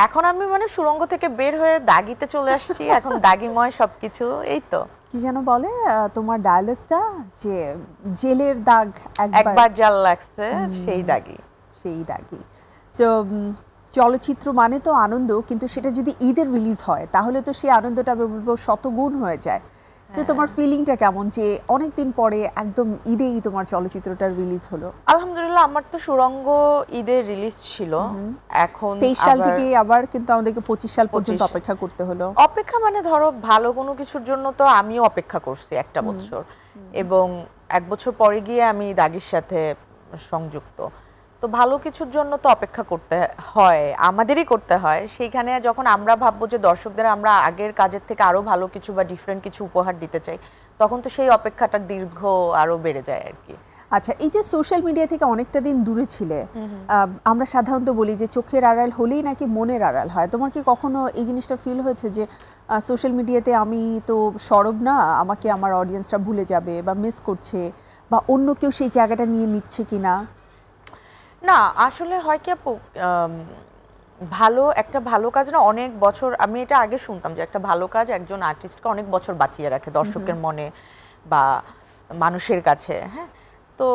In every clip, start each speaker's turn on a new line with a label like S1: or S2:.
S1: এখন আমি মানে সুরঙ্গ থেকে বের হয়ে দাগিতে চলে আসছি, এখন দাগিময় সবকিছু। এই তো
S2: কি যেন বলে তোমার ডায়লগটা, যে জেলের দাগ
S1: একবার জাল লাগছে সেই দাগি।
S2: সেই দাগি। সো চলচ্চিত্র মানে তো আনন্দ, কিন্তু সেটা যদি ঈদের রিলিজ হয় তাহলে তো সেই আনন্দটা আমি বলবো শতগুণ হয়ে যায়। তো তোমার ফিলিংটা কেমন যে অনেকদিন পরে একদম ঈদেই তোমার চলচ্চিত্রটা রিলিজ হলো?
S1: আলহামদুলিল্লাহ, আমার তো সুরঙ্গ ঈদে রিলিজ ছিল। এখন
S2: 23 সাল থেকে আবার কিন্তু আমাদেরকে 25 সাল পর্যন্ত অপেক্ষা করতে হলো।
S1: অপেক্ষা মানে ধরো ভালো কোনো কিছুর জন্য তো আমিও অপেক্ষা করছি একটা বছর, এবং এক বছর পরে গিয়ে আমি দাগির সাথে সংযুক্ত। তো ভালো কিছুর জন্য তো অপেক্ষা করতে হয়, আমাদেরই করতে হয়। সেইখানে যখন আমরা ভাববো যে দর্শকদের আমরা আগের কাজের থেকে আরো ভালো কিছু বা ডিফারেন্ট কিছু উপহার দিতে চাই, তখন তো সেই অপেক্ষাটার দীর্ঘ আরো বেড়ে যায় আর কি।
S2: আচ্ছা, এই যে সোশ্যাল মিডিয়া থেকে অনেকটা দিন দূরে ছিলে, আমরা সাধারণত বলি যে চোখের আড়াল হলেই নাকি মনের আড়াল হয়। তোমার কি কখনো এই জিনিসটা ফিল হয়েছে যে সোশ্যাল মিডিয়াতে আমি তো সরব না, আমাকে আমার অডিয়েন্সরা ভুলে যাবে বা মিস করছে, বা অন্য কেউ সেই জায়গাটা নিয়ে নিচ্ছে কিনা?
S1: না, আসলে হয় কি আপু, ভালো একটা ভালো কাজ না অনেক বছর, আমি এটা আগে শুনতাম যে একটা ভালো কাজ একজন আর্টিস্টকে অনেক বছর বাঁচিয়ে রাখে দর্শকের মনে বা মানুষের কাছে। হ্যাঁ, তো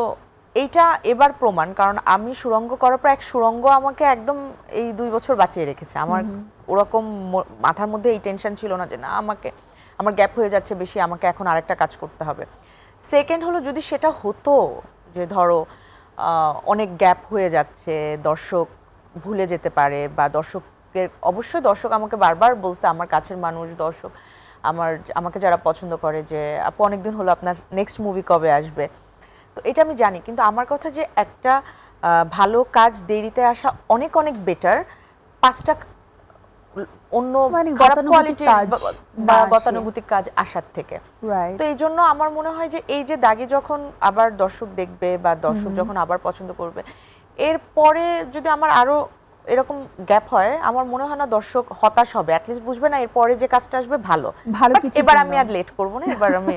S1: এইটা এবার প্রমাণ, কারণ আমি সুরঙ্গ করার পর এক সুরঙ্গ আমাকে একদম এই 2 বছর বাঁচিয়ে রেখেছে। আমার ওরকম মাথার মধ্যে এই টেনশন ছিল না যে না আমাকে, আমার গ্যাপ হয়ে যাচ্ছে বেশি, আমাকে এখন আরেকটা কাজ করতে হবে। সেকেন্ড হলো, যদি সেটা হতো যে ধরো অনেক গ্যাপ হয়ে যাচ্ছে, দর্শক ভুলে যেতে পারে, বা দর্শকের, অবশ্যই দর্শক আমাকে বারবার বলছে, আমার কাছের মানুষ দর্শক আমাকে যারা পছন্দ করে, যে আপু অনেকদিন হলো আপনার নেক্সট মুভি কবে আসবে। তো এটা আমি জানি, কিন্তু আমার কথা যে একটা ভালো কাজ দেরিতে আসা অনেক অনেক বেটার 5টা অন্য খারাপ কোয়ালিটির বা গতানুগতিক কাজ আসার থেকে। তো এই জন্য আমার মনে হয় যে এই যে দাগি যখন আবার দর্শক দেখবে বা দর্শক যখন আবার পছন্দ করবে, এরপরে যদি আমার আরো এরকম গ্যাপ হয়, আমার মনে হয় না দর্শক হতাশ হবে, অ্যাটলিস্ট বুঝবে না এরপরে যে কাজটা আসবে ভালো কিছু। এবার আমি আর লেট করব না, এবার আমি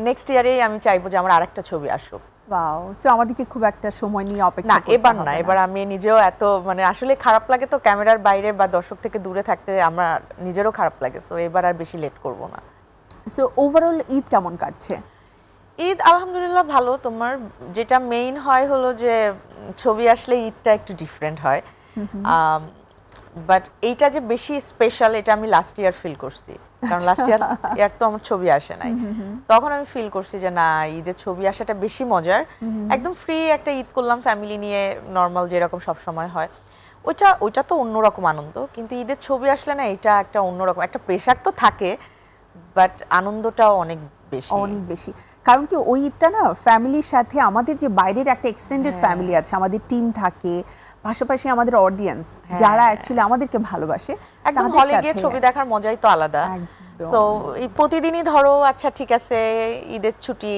S1: নেক্সট ইয়ারেই আমি চাইবো যে আমার আরেকটা ছবি আসুক।
S2: ওয়াও, সো আমাদেরকে খুব একটা সময় নিয়ে অপেক্ষা
S1: না, এবার না, এবার আমি নিজেও এত মানে আসলে খারাপ লাগে তো ক্যামেরার বাইরে বা দর্শক থেকে দূরে থাকতে, আমার নিজেরও খারাপ লাগে। সো এবার আর বেশি লেট করব না।
S2: সো ওভারঅল ঈদ কেমন কাটছে?
S1: ঈদ আলহামদুলিল্লাহ ভালো। তোমার যেটা মেইন হয় হলো যে ছবি আসলে ঈদটা একটু ডিফারেন্ট হয়, বাট এইটা যে বেশি স্পেশাল এটা আমি লাস্ট ইয়ার ফিল করছি, কারণ লাস্ট ইয়ার তো আমার ছবি আসে নাই। তখন আমি ফিল করছি যে না, ঈদের ছবি আসাটা বেশি মজার। একদম ফ্রি একটা ঈদ করলাম ফ্যামিলি নিয়ে, নর্মাল যেরকম সব সময় হয়, ওইটা তো অন্যরকম আনন্দ। কিন্তু ঈদের ছবি আসলে না, এটা একটা অন্যরকম, একটা প্রেশার তো থাকে, বাট আনন্দটাও অনেক বেশি,
S2: অনেক বেশি। কারণ কি ওই ঈদটা না ফ্যামিলির সাথে, আমাদের যে বাইরের একটা এক্সটেন্ডেড ফ্যামিলি আছে, আমাদের টিম থাকে, পাশাপাশি আমাদের অডিয়েন্স যারা অ্যাকচুয়ালি আমাদেরকে ভালোবাসে,
S1: একদম হলে গিয়ে ছবি দেখার মজাই তো আলাদা। সো প্রতিদিনই ধরো আচ্ছা ঠিক আছে ঈদের ছুটি,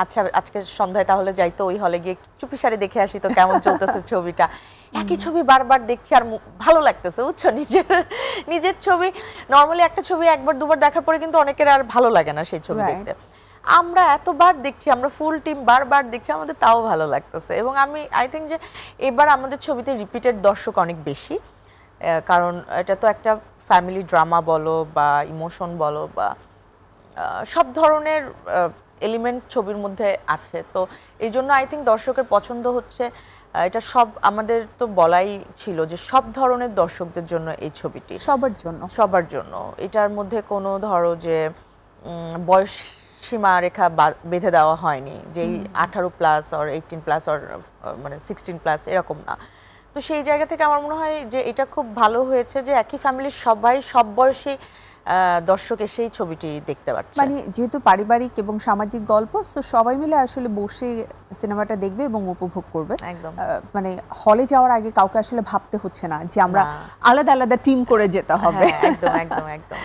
S1: আচ্ছা আজকে সন্ধ্যায় তাহলে যাই তো ওই হলে গিয়ে চুপিসারে দেখে আসি তো কেমন চলতেছে ছবিটা। একই ছবি বারবার দেখছি আর ভালো লাগতেছে, বুঝছো? নিজের ছবি নর্মালি একটা ছবি একবার দুবার দেখার পরে কিন্তু অনেকের আর ভালো লাগে না সেই ছবি দেখতে। আমরা এতবার দেখছি, আমরা ফুল টিম বারবার দেখছি, আমাদের তাও ভালো লাগতেছে। এবং আই থিঙ্ক যে এবার আমাদের ছবিতে রিপিটেড দর্শক অনেক বেশি, কারণ এটা তো একটা ফ্যামিলি ড্রামা বলো বা ইমোশন বলো বা সব ধরনের এলিমেন্ট ছবির মধ্যে আছে। তো এই জন্য আই থিঙ্ক দর্শকের পছন্দ হচ্ছে। এটা সব আমাদের তো বলাই ছিল যে সব ধরনের দর্শকদের জন্য এই ছবিটি, সবার জন্য। এটার মধ্যে কোনো ধরো যে বয়স সীমা রেখা বেঁধে দেওয়া হয়নি, যে 18+ or 18+ or মানে 16+ এরকম না। তো সেই জায়গা থেকে আমার মনে হয় যে এটা খুব ভালো হয়েছে যে একই ফ্যামিলির সবাই সব বয়সী দর্শক এসেই ছবিটি দেখতে পাচ্ছে।
S2: মানে যেহেতু পারিবারিক এবং সামাজিক গল্প, তো সবাই মিলে আসলে বসে সিনেমাটা দেখবে এবং উপভোগ করবে।
S1: একদম,
S2: মানে হলে যাওয়ার আগে কাউকে আসলে ভাবতে হচ্ছে না যে আমরা আলাদা আলাদা টিম করে যেতে হবে।
S1: একদম একদম একদম।